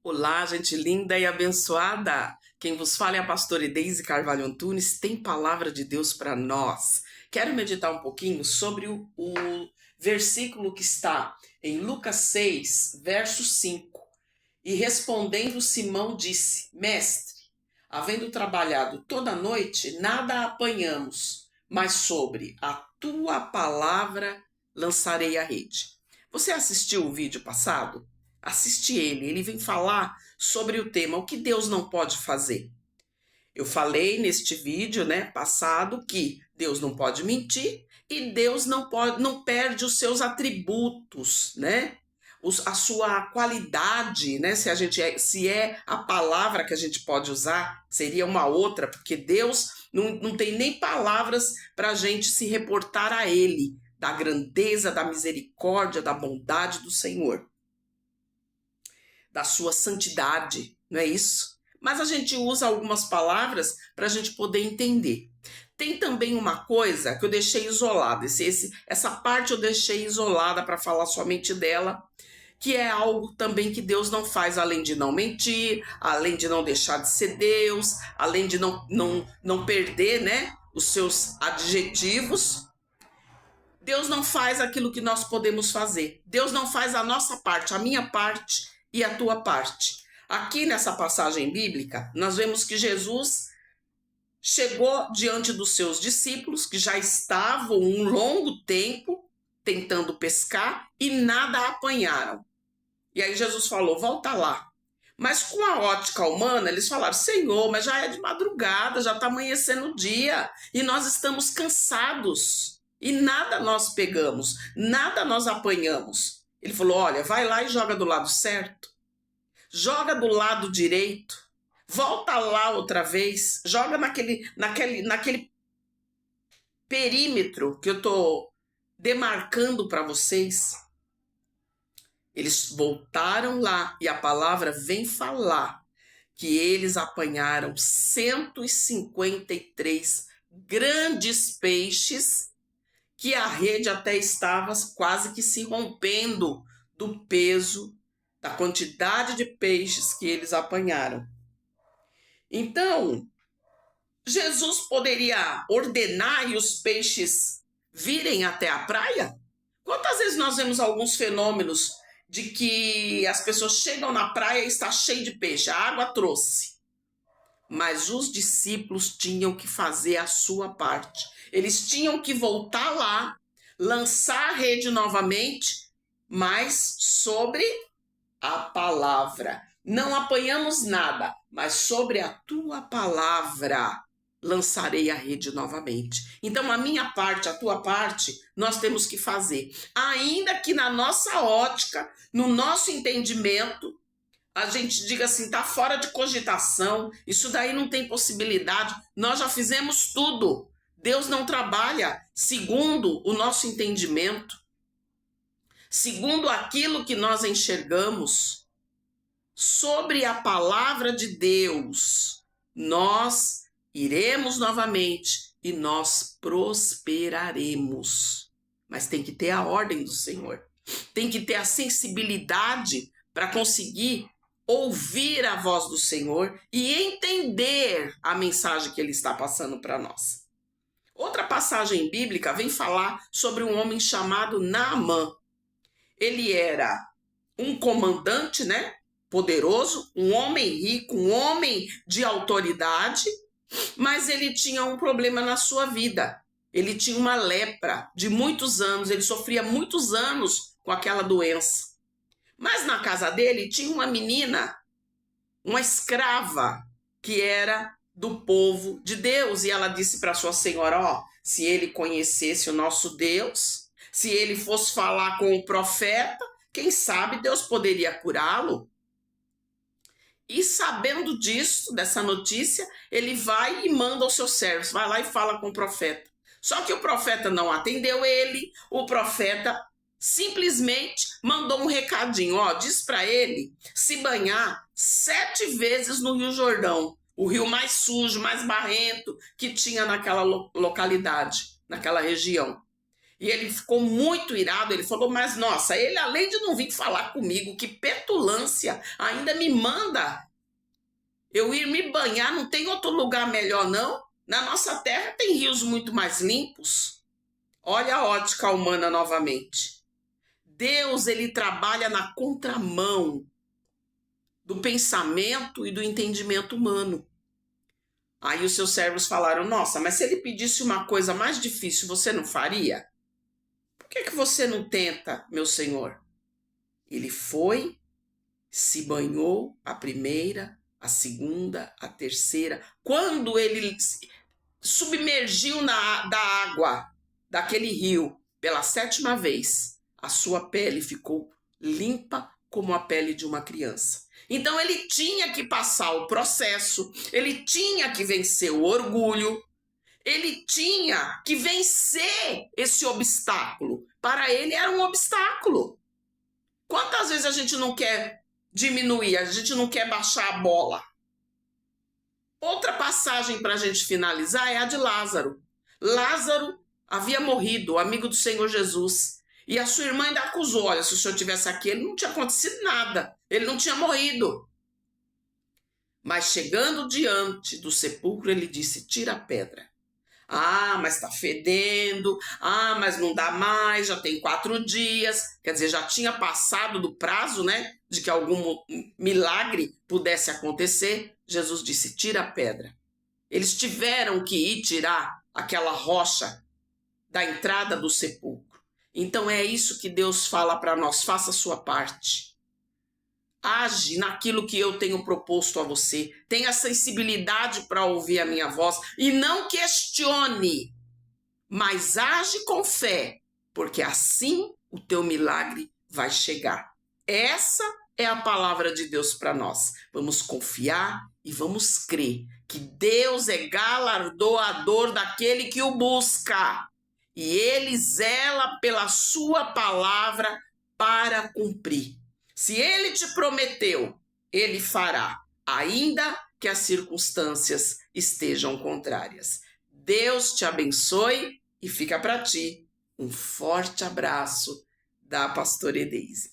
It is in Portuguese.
Olá, gente linda e abençoada! Quem vos fala é a pastora Deise Carvalho Antunes, tem palavra de Deus para nós. Quero meditar um pouquinho sobre o versículo que está em Lucas 6, verso 5. E respondendo Simão disse: Mestre, havendo trabalhado toda a noite, nada apanhamos, mas sobre a tua palavra lançarei a rede. Você assistiu o vídeo passado? Assiste ele vem falar sobre o tema, o que Deus não pode fazer. Eu falei neste vídeo, passado, que Deus não pode mentir e Deus não perde os seus atributos, a sua qualidade, se é a palavra que a gente pode usar, seria uma outra, porque Deus não tem nem palavras para a gente se reportar a Ele, da grandeza, da misericórdia, da bondade do Senhor, da sua santidade, não é isso? Mas a gente usa algumas palavras para a gente poder entender. Tem também uma coisa que eu deixei isolada, essa parte eu deixei isolada para falar somente dela, que é algo também que Deus não faz, além de não mentir, além de não deixar de ser Deus, além de não perder, os seus adjetivos. Deus não faz aquilo que nós podemos fazer. Deus não faz a nossa parte, a minha parte e a tua parte. Aqui nessa passagem bíblica, nós vemos que Jesus chegou diante dos seus discípulos, que já estavam um longo tempo tentando pescar e nada apanharam. E aí Jesus falou, volta lá. Mas com a ótica humana, eles falaram, Senhor, mas já é de madrugada, já está amanhecendo o dia e nós estamos cansados e nada nós pegamos, nada nós apanhamos. Ele falou, olha, vai lá e joga do lado certo, joga do lado direito, volta lá outra vez, joga naquele perímetro que eu estou demarcando para vocês. Eles voltaram lá e a palavra vem falar que eles apanharam 153 grandes peixes, que a rede até estava quase que se rompendo do peso, da quantidade de peixes que eles apanharam. Então, Jesus poderia ordenar e os peixes virem até a praia? Quantas vezes nós vemos alguns fenômenos de que as pessoas chegam na praia e está cheio de peixe, a água trouxe. Mas os discípulos tinham que fazer a sua parte. Eles tinham que voltar lá, lançar a rede novamente, mas sobre a palavra. Não apanhamos nada, mas sobre a tua palavra lançarei a rede novamente. Então, a minha parte, a tua parte, nós temos que fazer. Ainda que na nossa ótica, no nosso entendimento, a gente diga assim, está fora de cogitação, isso daí não tem possibilidade, nós já fizemos tudo. Deus não trabalha segundo o nosso entendimento, segundo aquilo que nós enxergamos. Sobre a palavra de Deus, nós iremos novamente e nós prosperaremos. Mas tem que ter a ordem do Senhor. Tem que ter a sensibilidade para conseguir ouvir a voz do Senhor e entender a mensagem que Ele está passando para nós. Outra passagem bíblica vem falar sobre um homem chamado Naamã. Ele era um comandante, poderoso, um homem rico, um homem de autoridade, mas ele tinha um problema na sua vida. Ele tinha uma lepra de muitos anos, ele sofria muitos anos com aquela doença. Mas na casa dele tinha uma menina, uma escrava, que era do povo de Deus. E ela disse para sua senhora, se ele conhecesse o nosso Deus, se ele fosse falar com o profeta, quem sabe Deus poderia curá-lo. E sabendo disso, dessa notícia, ele vai e manda os seus servos, vai lá e fala com o profeta. Só que o profeta não atendeu ele, o profeta simplesmente mandou um recadinho, diz para ele se banhar 7 vezes no Rio Jordão, o rio mais sujo, mais barrento que tinha naquela localidade, naquela região. E ele ficou muito irado, ele falou, mas nossa, ele além de não vir falar comigo, que petulância, ainda me manda eu ir me banhar, não tem outro lugar melhor não? Na nossa terra tem rios muito mais limpos. Olha a ótica humana novamente. Deus, ele trabalha na contramão do pensamento e do entendimento humano. Aí os seus servos falaram, nossa, mas se ele pedisse uma coisa mais difícil, você não faria? Por que você não tenta, meu senhor? Ele foi, se banhou a primeira, a segunda, a terceira. Quando ele submergiu da água daquele rio pela 7ª vez, a sua pele ficou limpa como a pele de uma criança. Então ele tinha que passar o processo, ele tinha que vencer o orgulho, ele tinha que vencer esse obstáculo. Para ele era um obstáculo. Quantas vezes a gente não quer diminuir, a gente não quer baixar a bola? Outra passagem para a gente finalizar é a de Lázaro. Lázaro havia morrido, amigo do Senhor Jesus. E a sua irmã ainda acusou, olha, se o senhor tivesse aqui, ele não tinha acontecido nada. Ele não tinha morrido. Mas chegando diante do sepulcro, ele disse, tira a pedra. Ah, mas está fedendo. Ah, mas não dá mais, já tem 4 dias. Quer dizer, já tinha passado do prazo, né? De que algum milagre pudesse acontecer. Jesus disse, tira a pedra. Eles tiveram que ir tirar aquela rocha da entrada do sepulcro. Então é isso que Deus fala para nós, faça a sua parte. Age naquilo que eu tenho proposto a você. Tenha sensibilidade para ouvir a minha voz e não questione, mas age com fé, porque assim o teu milagre vai chegar. Essa é a palavra de Deus para nós. Vamos confiar e vamos crer que Deus é galardoador daquele que o busca. E ele zela pela sua palavra para cumprir. Se ele te prometeu, ele fará, ainda que as circunstâncias estejam contrárias. Deus te abençoe e fica para ti um forte abraço da pastora Deise.